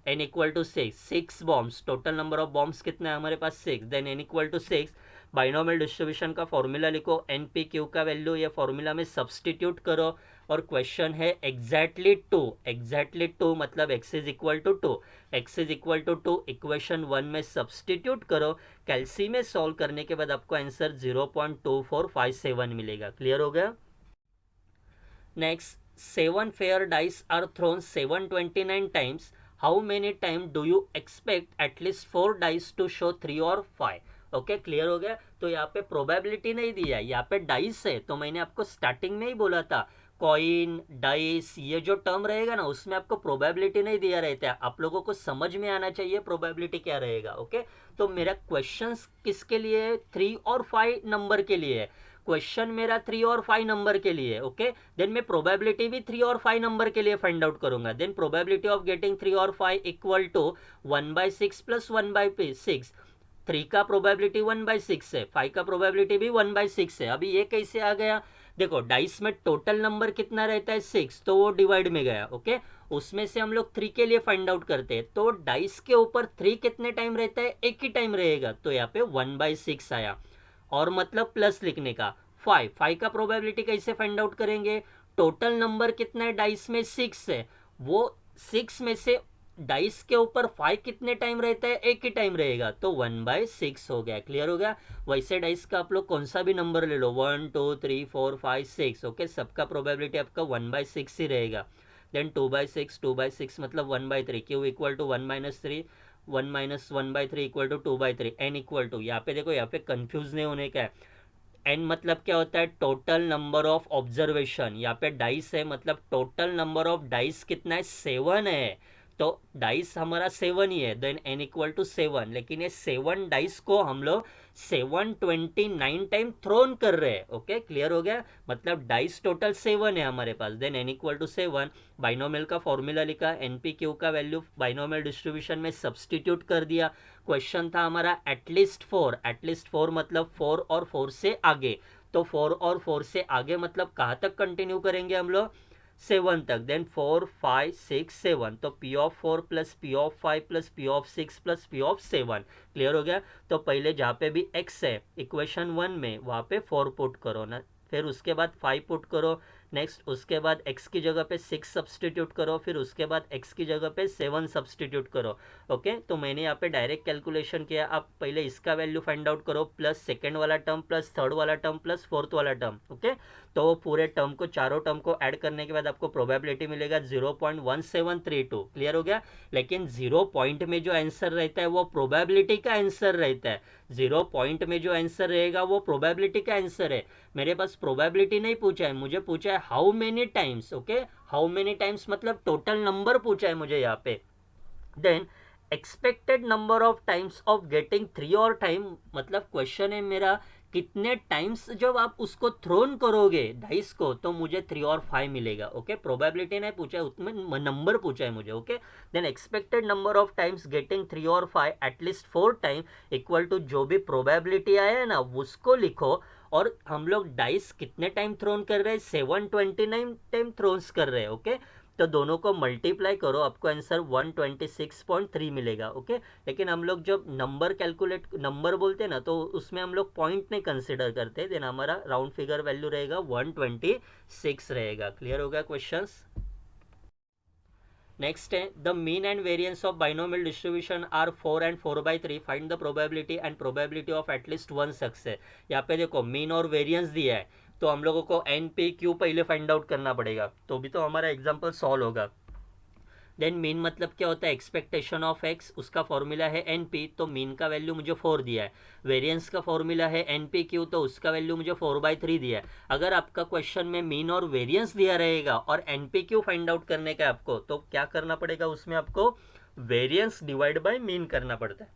n equal to 6, 6 bombs, total number of bombs कितना है हमारे पास 6, then n equal to 6, binomial distribution का फॉर्मूला लिखो, एन पी क्यू का वैल्यू ये फॉर्मूला में सब्सटीट्यूट करो, और क्वेश्चन है एग्जैक्टली टू मतलब x is equal to two, x is equal to two equation 1 में सब्सटीट्यूट करो, कैलसी में सॉल्व करने के बाद आपको आंसर 0.2457 मिलेगा। क्लियर हो गया? Next, 7 fair dice are thrown 729 times, how many time do you expect at least 4 dice to show 3 और 5? ओके, क्लियर हो गया? तो यहाँ पे प्रोबेबिलिटी नहीं दिया है, यहाँ पे डाइस है। तो मैंने आपको स्टार्टिंग में ही बोला था कॉइन, डाइस, ये जो टर्म रहेगा ना उसमें आपको प्रोबेबिलिटी नहीं दिया रहता है, आप लोगों को समझ में आना चाहिए प्रोबेबिलिटी क्या रहेगा। ओके, तो मेरा क्वेश्चन किसके लिए है? 3 और 5 नंबर के लिए है। क्वेश्चन मेरा 3 और 5 नंबर के लिए, ओके। देन मैं प्रोबेबिलिटी भी 3 और 5 नंबर के लिए फाइंड आउट करूंगा। देन प्रोबेबिलिटी ऑफ गेटिंग 3 और 5 इक्वल टू 1/6 प्लस 1/6। 3 का प्रोबेबिलिटी 1/6 है, 5 का प्रोबेबिलिटी भी 1/6 है। अभी ये कैसे आ गया? देखो, डाइस में टोटल नंबर कितना रहता है? 6, तो वो डिवाइड में गया। ओके, उसमें से हम लोग 3 के लिए फाइंड आउट करते हैं, तो डाइस के ऊपर 3 कितने टाइम रहता है? एक ही टाइम रहेगा, तो यहाँ पे 1/6 आया। और मतलब प्लस लिखने का 5 का प्रोबेबिलिटी कैसे फाइंड आउट करेंगे? टोटल नंबर कितना है डाइस में? 6 है, वो 6 में से डाइस के ऊपर 5 कितने टाइम रहता है? एक ही टाइम रहेगा, तो 1/6 हो गया। क्लियर हो गया? वैसे डाइस का आप लोग कौन सा भी नंबर ले लो, 1 2 3 4 5 6, ओके, सबका प्रोबेबिलिटी आपका 1/6 ही रहेगा। देन 2/6 मतलब 1/3, q equal to 1-3, 1-1/3 equal to 2/3, n equal to, यहाँ पे देखो, यहाँ पे कंफ्यूज नहीं होने का है। एन मतलब क्या होता है? Total number of observation. यहाँ पे डाइस है मतलब टोटल नंबर ऑफ डाइस कितना है? 7 है, तो डाइस हमारा 7 ही है। देन एन इक्वल टू 7, लेकिन ये 7 डाइस को हम लोग 729 टाइम थ्रोन कर रहे हैं। ओके, क्लियर हो गया? मतलब डाइस टोटल 7 है हमारे पास। Then N equal to 7, binomial का फॉर्मूला लिखा, एनपी क्यू का वैल्यू बाइनोमियल डिस्ट्रीब्यूशन में सब्सटीट्यूट कर दिया। क्वेश्चन था हमारा एटलीस्ट 4 मतलब 4 और 4 से आगे, तो 4 और 4 से आगे मतलब कहाँ तक कंटिन्यू करेंगे हम लोग? 7 तक। देन 4 5 6 7, तो P of 4 plus P of 5 plus P of 6 plus P of 7। Clear हो गया? तो पहले जहाँ पे भी x है इक्वेशन 1 में, वहाँ पे 4 पुट करो ना, फिर उसके बाद 5 पुट करो, नेक्स्ट उसके बाद x की जगह पे 6 सब्सटीट्यूट करो, फिर उसके बाद x की जगह पे 7 सब्सटीट्यूट करो। ओके, तो मैंने यहाँ पे डायरेक्ट कैलकुलेशन किया। आप पहले इसका वैल्यू फाइंड आउट करो, प्लस सेकेंड वाला टर्म प्लस थर्ड वाला टर्म प्लस फोर्थ वाला टर्म। ओके, तो पूरे टर्म को, चारों टर्म को ऐड करने के बाद आपको प्रोबेबिलिटी मिलेगा 0.1732। क्लियर हो गया? लेकिन 0 पॉइंट में जो आंसर रहता है वो प्रोबेबिलिटी का आंसर रहता है। 0 पॉइंट में जो आंसर रहेगा वो प्रोबेबिलिटी का आंसर है। मेरे पास प्रोबेबिलिटी नहीं पूछा है, मुझे पूछा है how many times. Okay, how many times मतलब टोटल नंबर पूछा है मुझे यहाँ पे। Then expected number of times of getting 3 और टाइम, मतलब क्वेश्चन है मेरा कितने टाइम्स जब आप उसको थ्रोन करोगे डाइस को तो मुझे 3 और 5 मिलेगा। ओके, प्रोबेबिलिटी नहीं पूछा है, उसमें नंबर पूछा है मुझे। Okay, then expected number of times getting 3 और 5 एटलीस्ट 4 टाइम इक्वल टू जो भी प्रोबेबिलिटी आया है ना उसको लिखो, और हम लोग डाइस कितने टाइम थ्रोन कर रहे हैं? 729 टाइम थ्रोन्स कर रहे हैं। ओके, तो दोनों को मल्टीप्लाई करो, आपको आंसर 126.3 मिलेगा। ओके, लेकिन हम लोग जब नंबर कैलकुलेट, नंबर बोलते हैं ना, तो उसमें हम लोग पॉइंट नहीं कंसिडर करते। देन हमारा राउंड फिगर वैल्यू रहेगा 126 रहेगा। क्लियर होगा क्वेश्चंस? नेक्स्ट है, the mean and variance of binomial distribution are 4 and 4/3, find the probability and probability of at least 1 success. यहाँ पे देखो मीन और वेरियंस दिया है, तो हम लोगों को एन पी क्यू पहले फाइंड आउट करना पड़ेगा, तो भी तो हमारा एग्जाम्पल सॉल्व होगा। देन मीन मतलब क्या होता है? एक्सपेक्टेशन ऑफ एक्स, उसका फॉर्मूला है एन पी, तो मीन का वैल्यू मुझे 4 दिया है। वेरिएंस का फॉर्मूला है एन पी क्यू, तो उसका वैल्यू मुझे 4/3 दिया है। अगर आपका क्वेश्चन में मीन और वेरिएंस दिया रहेगा और n P q find out करने का आपको, तो क्या करना पड़ेगा उसमें? आपको वेरिएंस डिवाइड बाय मीन करना पड़ता है।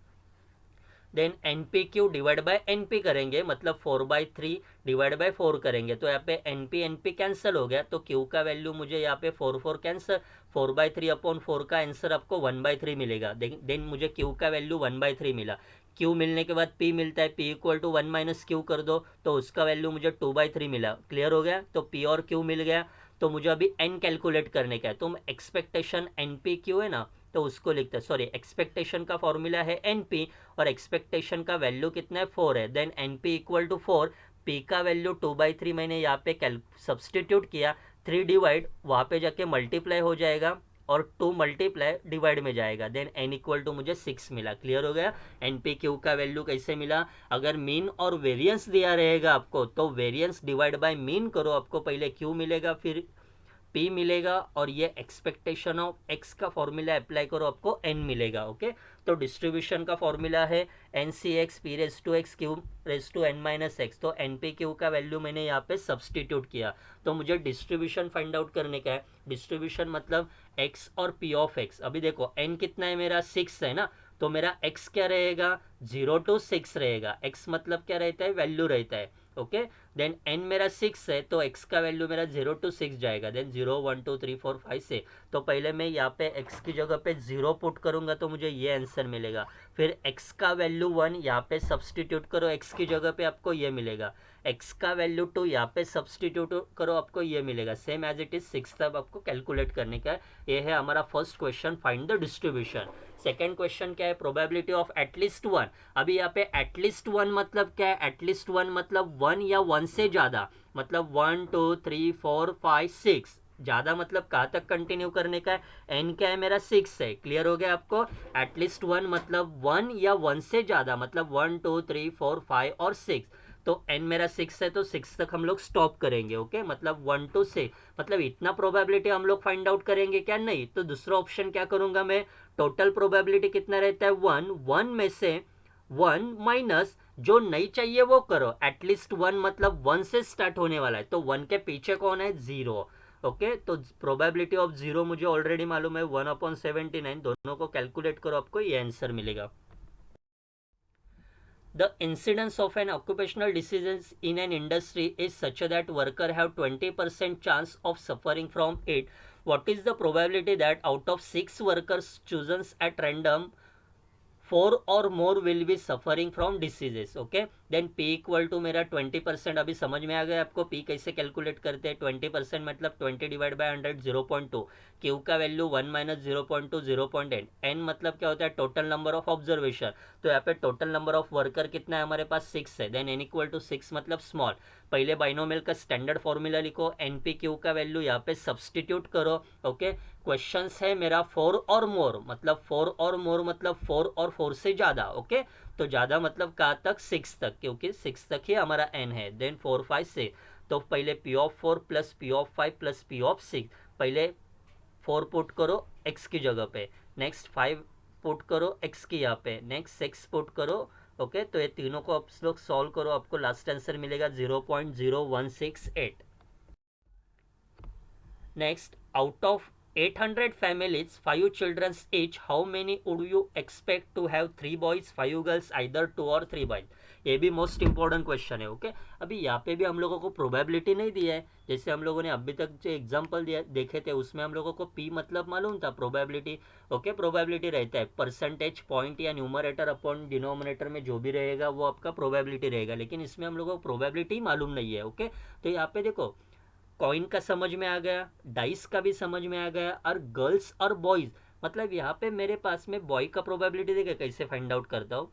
Then n P q divide by n p करेंगे, मतलब 4/3 डिवाइड बाय 4 करेंगे, तो यहाँ पे एन पी कैंसिल हो गया, तो क्यू का वैल्यू मुझे यहाँ पे 4 कैंसिल, 4/3/4 का आंसर आपको 1/3 मिलेगा। देन मुझे क्यू का वैल्यू 1/3 मिला। क्यू मिलने के बाद पी मिलता है, p equal to 1 minus q कर दो, तो उसका वैल्यू मुझे 2/3 मिला। क्लियर हो गया? तो पी और क्यू मिल गया, तो मुझे अभी एन कैलकुलेट करने का है, तो एक्सपेक्टेशन एन पी क्यू है ना, तो उसको लिखते हैं, सॉरी एक्सपेक्टेशन का फॉर्मूला है NP और एक्सपेक्टेशन का वैल्यू कितना है 4 है, then NP equal to 4, P का वैल्यू 2/3 मैंने यहाँ पे सब्सटीट्यूट किया, 3 डिवाइड वहाँ पे जाके मल्टीप्लाई हो जाएगा और 2 मल्टीप्लाई डिवाइड में जाएगा, देन n इक्वल टू मुझे 6 मिला। क्लियर हो गया। NPQ का वैल्यू कैसे मिला, अगर मीन और वेरिएंस दिया रहेगा आपको तो वेरिएंस डिवाइड बाय मीन करो, आपको पहले Q मिलेगा फिर P मिलेगा और ये एक्सपेक्टेशन ऑफ x का फॉर्मूला अप्लाई करो, आपको n मिलेगा। ओके, तो डिस्ट्रीब्यूशन का फॉर्मूला है NCX P raise to x q raise to n minus x, तो NPQ का वैल्यू मैंने यहाँ पे सब्सटीट्यूट किया, तो मुझे डिस्ट्रीब्यूशन फाइंड आउट करने का है। डिस्ट्रीब्यूशन मतलब x और P ऑफ x। अभी देखो n कितना है मेरा 6 है ना, तो मेरा x क्या रहेगा 0 to 6 रहेगा। x मतलब क्या रहता है, वैल्यू रहता है। ओके, देन n मेरा 6 है तो x का वैल्यू मेरा 0 to 6 जाएगा, देन 0 1 2 3 4 5 से, तो पहले मैं यहाँ पे x की जगह पे 0 पुट करूँगा तो मुझे ये आंसर मिलेगा। फिर x का वैल्यू 1 यहाँ पे सब्सटीट्यूट करो, x की जगह पे आपको ये मिलेगा। x का वैल्यू 2 यहाँ पे सब्सटीट्यूट करो, आपको ये मिलेगा। सेम एज इट इज 6 तक आपको कैलकुलेट करने का है। ये है हमारा first question, find the distribution. Second question क्या है, प्रोबेबिलिटी ऑफ एटलीस्ट वन। अभी यहाँ पे एटलीस्ट वन मतलब क्या है, एटलीस्ट वन मतलब 1 या 1 से ज़्यादा, मतलब 1 2 3 4 5 6, ज़्यादा मतलब कहाँ तक कंटिन्यू करने का है, n क्या है मेरा 6 है। क्लियर हो गया आपको। एटलीस्ट वन मतलब 1 या 1 से ज़्यादा, मतलब 1 2 3 4 5 और 6, तो n मेरा 6 है तो 6 तक हम लोग स्टॉप करेंगे। ओके, मतलब 1 to 6, मतलब इतना प्रोबेबिलिटी हम लोग फाइंड आउट करेंगे क्या, नहीं। तो दूसरा ऑप्शन क्या करूंगा मैं, टोटल प्रोबेबिलिटी कितना रहता है 1, 1 में से 1 माइनस जो नहीं चाहिए वो करो। एटलीस्ट 1 मतलब 1 से स्टार्ट होने वाला है, तो 1 के पीछे कौन है, 0। ओके, तो प्रोबेबिलिटी ऑफ 0 मुझे ऑलरेडी मालूम है 1/79, दोनों को कैलकुलेट करो, आपको ये आंसर मिलेगा। The incidence of an occupational disease in an industry is such that workers have 20% chance of suffering from it. What is the probability that out of 6 workers chosen at random 4 और more will be suffering from diseases. Okay, then P equal to मेरा 20%, अभी समझ में आ गया आपको P कैसे कैलकुलेट करते हैं। 20% मतलब 20 डिवाइड बाय 100 0.2, Q का वैल्यू 1 माइनस 0.2 0.8, N मतलब क्या होता है टोटल नंबर ऑफ ऑब्जर्वेशन, तो यहाँ पे टोटल नंबर ऑफ वर्कर कितना है हमारे पास 6 है, देन N इक्वल टू 6 मतलब स्मॉल। पहले बाइनोमियल का स्टैंडर्ड फॉर्मूला लिखो, NPQ का वैल्यू यहाँ पे सब्सटीट्यूट करो। ओके, क्वेश्चन है मेरा 4 और मोर, मतलब 4 और मोर मतलब 4 और 4 से ज़्यादा। ओके, तो ज़्यादा मतलब कहाँ तक, 6 तक, क्योंकि 6 तक ही हमारा n है। देन 4 5 से, तो पहले P of 4 plus P of 5 plus P of 6, पहले 4 पुट करो x की जगह पे, नेक्स्ट 5 पुट करो x की यहाँ पे, नेक्स्ट 6 पुट करो। ओके, तो ये तीनों को आप लोग सॉल्व करो, आपको लास्ट आंसर मिलेगा 0.0168। Next, out of 800 families, 5 children each, how many would you expect to have 3 boys 5 girls, either 2 or 3 boys? ये भी मोस्ट इंपॉर्टेंट क्वेश्चन है। ओके, अभी यहाँ पे भी हम लोगों को प्रोबेबिलिटी नहीं दिया है, जैसे हम लोगों ने अभी तक जो एग्जांपल दिया देखे थे उसमें हम लोगों को P मतलब मालूम था, प्रोबेबिलिटी। ओके, प्रोबेबिलिटी रहता है परसेंटेज पॉइंट या न्यूमरेटर अपॉन डिनोमिनेटर में जो भी रहेगा वो आपका प्रोबेबिलिटी रहेगा, लेकिन इसमें हम लोगों को प्रोबेबिलिटी मालूम नहीं है। ओके, तो यहाँ पे देखो कॉइन का समझ में आ गया, डाइस का भी समझ में आ गया, और गर्ल्स और बॉयज, मतलब यहाँ पे मेरे पास में बॉय का प्रोबेबिलिटी देखिए कैसे फाइंड आउट करता हूँ।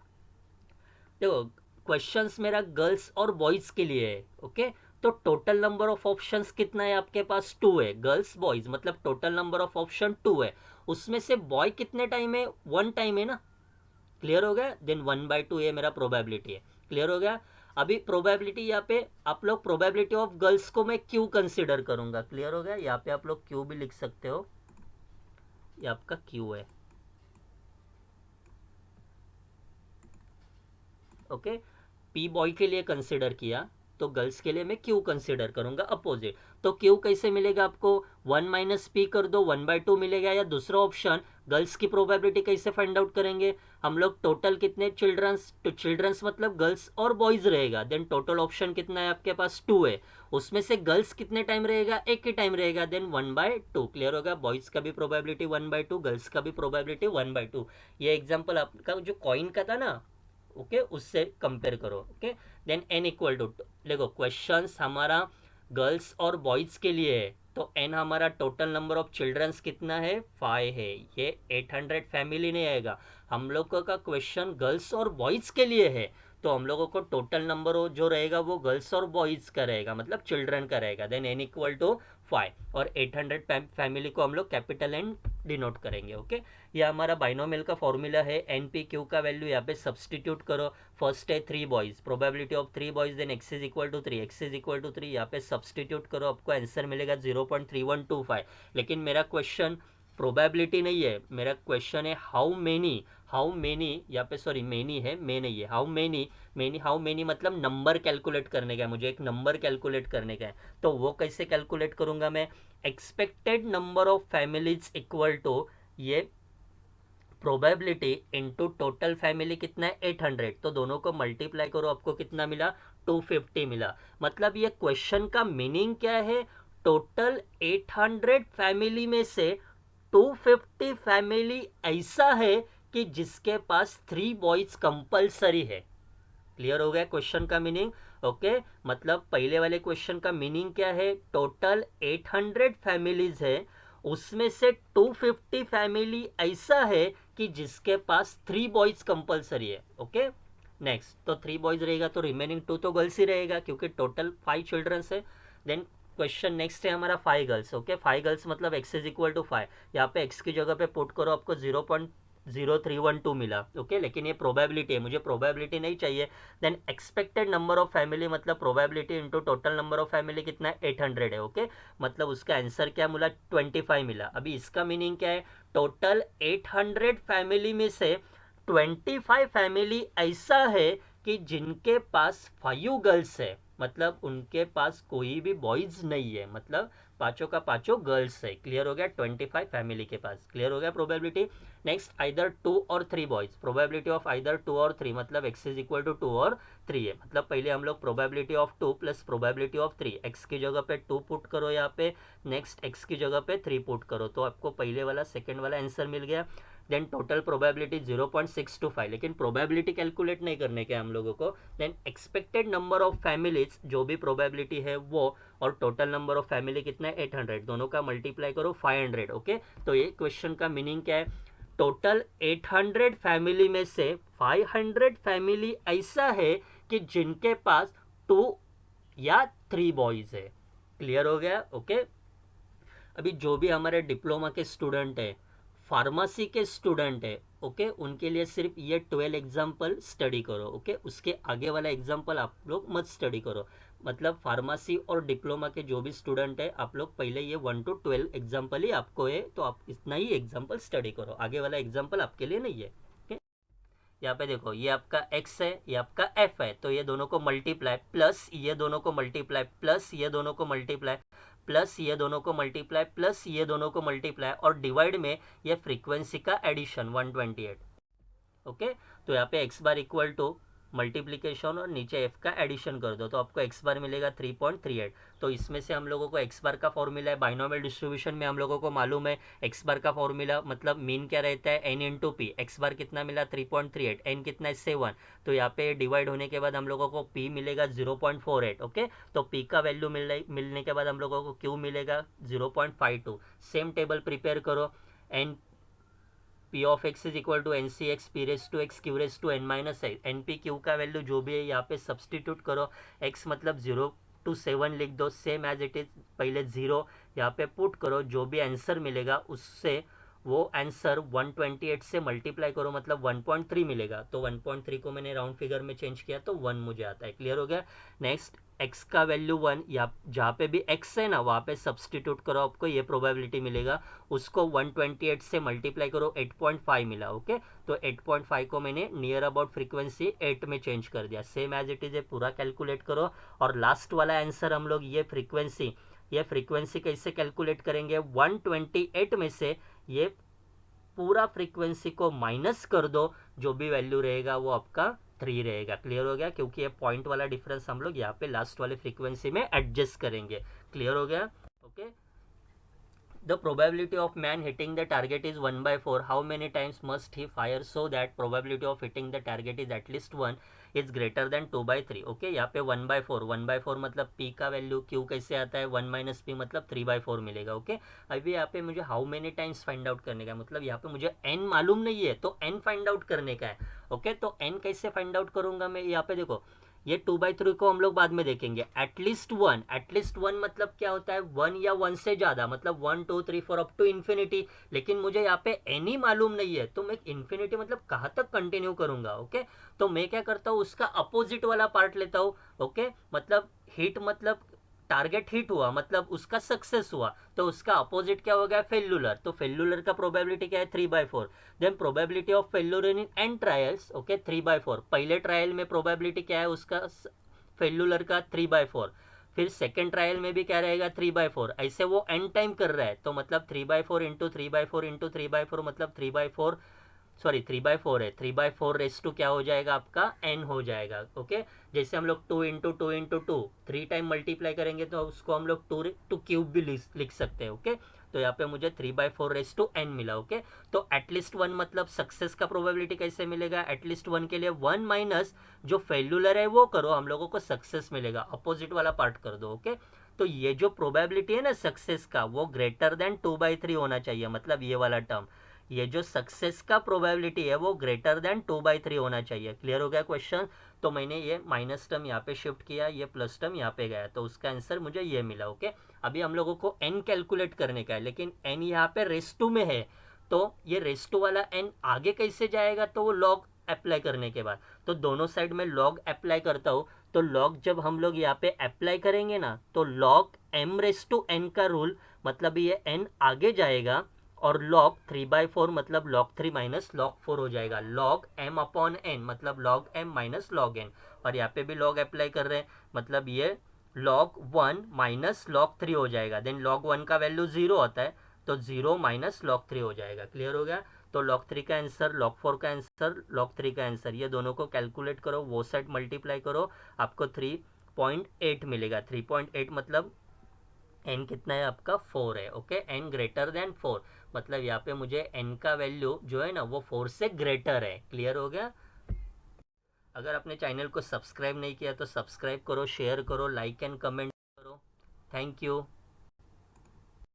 देखो क्वेश्चंस मेरा गर्ल्स और बॉयज के लिए है। ओके, तो टोटल नंबर ऑफ ऑप्शंस कितना है आपके पास, 2 है। गर्ल्स बॉयज मतलब टोटल नंबर ऑफ ऑप्शन 2 है, उसमें से बॉय कितने टाइम है, 1 टाइम है ना। क्लियर हो गया, देन 1/2 ये मेरा प्रोबेबिलिटी है। क्लियर हो गया। अभी प्रोबेबिलिटी यहाँ पे आप लोग प्रोबेबिलिटी ऑफ गर्ल्स को मैं क्यू कंसिडर करूंगा। क्लियर हो गया, यहाँ पे आप लोग क्यू भी लिख सकते हो, ये आपका क्यू है। ओके, पी बॉय के लिए कंसिडर किया तो गर्ल्स के लिए मैं क्यू कंसिडर करूंगा अपोजिट। तो क्यू कैसे मिलेगा आपको, 1 माइनस पी कर दो 1/2 मिलेगा, या दूसरा ऑप्शन गर्ल्स की प्रोबेबिलिटी कैसे फाइंड आउट करेंगे हम लोग, टोटल कितने चिल्ड्रंस, तो चिल्ड्रंस मतलब गर्ल्स और बॉयज रहेगा, देन टोटल ऑप्शन कितना है आपके पास 2 है, उसमें से गर्ल्स कितने टाइम रहेगा, एक ही टाइम रहेगा, देन 1/2। क्लियर होगा, बॉयज का भी प्रोबेबिलिटी 1/2, गर्ल्स का भी प्रोबेबिलिटी 1/2। ये एग्जाम्पल आपका जो कॉइन का था ना, ओके, उससे कंपेयर करो। Okay, then n equal to, देखो क्वेश्चंस हमारा गर्ल्स और बॉयज़ के लिए है, तो n हमारा टोटल नंबर ऑफ चिल्ड्रंस कितना है 5 है, ये 800 फैमिली नहीं आएगा। हम लोगों का क्वेश्चन गर्ल्स और बॉयज़ के लिए है, तो हम लोगों को टोटल नंबर जो रहेगा वो गर्ल्स और बॉयज़ का रहेगा, मतलब चिल्ड्रन का रहेगा। देन n इक्वल टू 5 और 800 फैमिली को हम लोग कैपिटल N डिनोट करेंगे। ओके, ये हमारा बाइनोमियल का फॉर्मूला है। एन पी क्यू का वैल्यू यहाँ पे सब्सटीट्यूट करो। फर्स्ट है 3 boys, probability of 3 boys, then x is equal to 3, x is equal to 3 यहाँ पे सब्सटीट्यूट करो, आपको आंसर मिलेगा 0.3125। लेकिन मेरा क्वेश्चन प्रोबेबिलिटी नहीं है, मेरा क्वेश्चन है हाउ मेनी यहाँ पे, सॉरी मेनी है, मे नहीं है, हाउ मेनी मतलब नंबर कैलकुलेट करने का है, मुझे एक नंबर कैलकुलेट करने का है। तो वो कैसे कैलकुलेट करूंगा मैं, expected number of families equal to ये प्रोबेबिलिटी इनटू टोटल फैमिली कितना है 800, तो दोनों को मल्टीप्लाई करो, आपको कितना मिला 250 मिला। मतलब ये क्वेश्चन का मीनिंग क्या है, टोटल 800 फैमिली में से 250 फैमिली ऐसा है कि जिसके पास 3 बॉयज कंपलसरी है। क्लियर हो गया क्वेश्चन का मीनिंग। ओके, मतलब पहले वाले क्वेश्चन का मीनिंग क्या है, टोटल 800 फैमिलीज है, उसमें से 250 फैमिली ऐसा है कि जिसके पास 3 बॉयज कंपलसरी है। ओके, नेक्स्ट, तो 3 बॉयज रहेगा तो रिमेनिंग 2 तो गर्ल्स ही रहेगा, क्योंकि टोटल 5 चिल्ड्रंस है। देन क्वेश्चन नेक्स्ट है हमारा 5 गर्ल्स। ओके, 5 गर्ल्स मतलब x इज इक्वल टू 5, यहाँ पे x की जगह पे पुट करो, आपको 0.0312 मिला। ओके, लेकिन ये प्रोबेबिलिटी है, मुझे प्रोबेबिलिटी नहीं चाहिए। Then expected number of family मतलब probability into total number of family कितना है 800 है। ओके, मतलब उसका आंसर क्या मिला 25 मिला। अभी इसका मीनिंग क्या है, टोटल 800 फैमिली में से 25 फैमिली ऐसा है कि जिनके पास 5 गर्ल्स है, मतलब उनके पास कोई भी बॉयज नहीं है, मतलब पांचों का पांचों गर्ल्स है। क्लियर हो गया, 25 फैमिली के पास। क्लियर हो गया प्रोबेबिलिटी। नेक्स्ट, आइदर 2 और 3 बॉयज, प्रोबेबिलिटी ऑफ आइदर 2 और 3 मतलब x इज इक्वल टू 2 और 3 है। मतलब पहले हम लोग probability of 2 plus probability of 3, x की जगह पे 2 पुट करो यहाँ पे, नेक्स्ट x की जगह पे 3 पुट करो, तो आपको पहले वाला सेकेंड वाला आंसर मिल गया। देन टोटल प्रोबेबिलिटी 0.625, लेकिन प्रोबेबिलिटी कैलकुलेट नहीं करने के हम लोगों को। Then expected number of families, जो भी प्रोबेबिलिटी है वो, और टोटल नंबर ऑफ फैमिली कितना है 800, दोनों का मल्टीप्लाई करो 500। ओके, तो ये क्वेश्चन का मीनिंग क्या है, टोटल 800 फैमिली में से 500 फैमिली ऐसा है कि जिनके पास 2 या 3 बॉयज है। क्लियर हो गया। ओके, अभी जो भी हमारे डिप्लोमा के स्टूडेंट है, फार्मेसी के स्टूडेंट है, ओके, उनके लिए सिर्फ ये 12 एग्जाम्पल स्टडी करो। ओके, उसके आगे वाला एग्जाम्पल आप लोग मत स्टडी करो। मतलब फार्मेसी और डिप्लोमा के जो भी स्टूडेंट है, आप लोग पहले ये 1 to 12 एग्जाम्पल ही आपको है, तो आप इतना ही एग्जाम्पल स्टडी करो, आगे वाला एग्जाम्पल आपके लिए नहीं है। यहाँ पे देखो, ये आपका x है, ये आपका f है, तो ये दोनों को मल्टीप्लाई, प्लस ये दोनों को मल्टीप्लाई, प्लस ये दोनों को मल्टीप्लाई, प्लस ये दोनों को मल्टीप्लाई, प्लस ये दोनों को मल्टीप्लाई, और डिवाइड में ये फ्रीक्वेंसी का एडिशन 128। ओके, तो यहाँ पे x bar equal to multiplication और नीचे f का एडिशन कर दो, तो आपको x बार मिलेगा 3.38। तो इसमें से हम लोगों को x बार का फॉर्मूला है, बाइनोमियल डिस्ट्रीब्यूशन में हम लोगों को मालूम है x बार का फॉर्मूला, मतलब मीन क्या रहता है n इंटू पी। x बार कितना मिला 3.38, n कितना है 7, तो यहाँ पे डिवाइड होने के बाद हम लोगों को p मिलेगा 0.48। ओके, तो p का वैल्यू मिलने के बाद हम लोगों को q मिलेगा 0.52। सेम टेबल प्रिपेयर करो, n p of x is equal to n c x p raise to x q raise to n minus x. N P Q का वैल्यू जो भी है यहाँ पे सब्सटीट्यूट करो, एक्स मतलब 0 to 7 लिख दो, सेम एज इट इज, पहले 0 यहाँ पे पुट करो, जो भी आंसर मिलेगा उससे वो आंसर 128 से मल्टीप्लाई करो, मतलब 1.3 मिलेगा। तो 1.3 को मैंने राउंड फिगर में चेंज किया तो 1 मुझे आता है। क्लियर हो गया। नेक्स्ट, x का वैल्यू 1, या जहाँ पे भी x है ना वहाँ पे सब्सटीट्यूट करो, आपको ये प्रोबेबिलिटी मिलेगा, उसको 128 से मल्टीप्लाई करो, 8.5 मिला। ओके, तो 8.5 को मैंने नियर अबाउट फ्रीक्वेंसी 8 में चेंज कर दिया, सेम एज इट इज है, पूरा कैलकुलेट करो। और लास्ट वाला आंसर हम लोग ये फ्रीक्वेंसी कैसे कैलकुलेट करेंगे, 128 में से ये पूरा फ्रीक्वेंसी को माइनस कर दो, जो भी वैल्यू रहेगा वो आपका 3 रहेगा। क्लियर हो गया, क्योंकि ये पॉइंट वाला डिफरेंस हम लोग यहाँ पे लास्ट वाले फ्रीक्वेंसी में एडजस्ट करेंगे। क्लियर हो गया। Okay, The probability of man hitting the target is 1/4. How many times must he fire so that probability of hitting the target is at least 1 is greater than 2/3? Okay, यहाँ पे 1/4 मतलब p का वैल्यू q कैसे आता है, 1 माइनस पी मतलब 3/4 मिलेगा। ओके, अभी यहाँ पे मुझे how many times find out करने का है, मतलब यहाँ पे मुझे n मालूम नहीं है तो n फाइंड आउट करने का है। ओके, तो n कैसे फाइंड आउट करूंगा मैं, यहाँ पे देखो ये 2/3 को हम लोग बाद में देखेंगे। एटलीस्ट वन मतलब क्या होता है, 1 या 1 से ज्यादा, मतलब 1 2 3 4 अप टू इन्फिनिटी। लेकिन मुझे यहाँ पे एनी मालूम नहीं है तो मैं इन्फिनिटी मतलब कहाँ तक कंटिन्यू करूंगा। ओके, तो मैं क्या करता हूँ, उसका अपोजिट वाला पार्ट लेता हूँ। ओके, मतलब हिट मतलब टारगेट हिट हुआ मतलब उसका सक्सेस हुआ, तो उसका अपोजिट क्या हो गया, फेल्यूलर। तो फेल्यूलर का प्रोबेबिलिटी क्या है, 3/4। Then probability of failure in n trials, okay, 3/4। पहले ट्रायल में प्रोबेबिलिटी क्या है उसका, फेल्यूलर का 3/4। फिर सेकेंड ट्रायल में भी क्या रहेगा, 3/4। ऐसे वो एन टाइम कर रहा है तो मतलब 3/4 इंटू 3/4 इंटू 3/4 मतलब 3/4, सॉरी 3/4 है, 3/4 रेस टू क्या हो जाएगा आपका, n हो जाएगा। ओके, जैसे हम लोग 2 इंटू 2 इंटू 2 3 टाइम मल्टीप्लाई करेंगे तो उसको हम लोग 2 क्यूब भी लिख सकते हैं। ओके, तो यहाँ पे मुझे 3/4 रेस टू n मिला। ओके, तो एटलीस्ट 1 मतलब सक्सेस का प्रोबेबिलिटी कैसे मिलेगा, एटलीस्ट 1 के लिए 1 माइनस जो फेल्यूलर है वो करो, हम लोगों को सक्सेस मिलेगा, अपोजिट वाला पार्ट कर दो। ओके, तो ये जो प्रोबेबिलिटी है ना सक्सेस का, वो ग्रेटर देन 2/3 होना चाहिए, मतलब ये वाला टर्म, ये जो सक्सेस का प्रोबेबिलिटी है वो ग्रेटर देन 2/3 होना चाहिए। क्लियर हो गया क्वेश्चन? तो मैंने ये माइनस टर्म यहाँ पे शिफ्ट किया, ये प्लस टर्म यहाँ पे गया, तो उसका आंसर मुझे ये मिला। ओके, अभी हम लोगों को n कैलकुलेट करने का है, लेकिन n यहाँ पे रेस टू में है, तो ये रेस टू वाला n आगे कैसे जाएगा, तो वो लॉग अप्लाई करने के बाद, तो दोनों साइड में लॉग अप्लाई करता हूँ। तो लॉग जब हम लोग यहाँ पे अप्लाई करेंगे ना, तो log m raise to n का रूल, मतलब ये n आगे जाएगा और log 3/4 मतलब log 3 माइनस log 4 हो जाएगा। log m अपॉन n मतलब log m minus log n, और यहाँ पे भी log अप्लाई कर रहे हैं, मतलब ये log 1 माइनस log 3 हो जाएगा। देन log 1 का वैल्यू 0 होता है, तो 0 माइनस log 3 हो जाएगा। क्लियर हो गया? तो log 3 का आंसर, log 4 का आंसर, log 3 का आंसर, ये दोनों को कैलकुलेट करो, वो साइड मल्टीप्लाई करो, आपको 3.8 मिलेगा। 3.8 मतलब n कितना है आपका, 4 है। ओके, n ग्रेटर देन 4 मतलब यहाँ पे मुझे n का वैल्यू जो है ना वो 4 से ग्रेटर है। क्लियर हो गया? अगर आपने चैनल को सब्सक्राइब नहीं किया तो सब्सक्राइब करो, शेयर करो, लाइक एंड कमेंट करो। Thank you.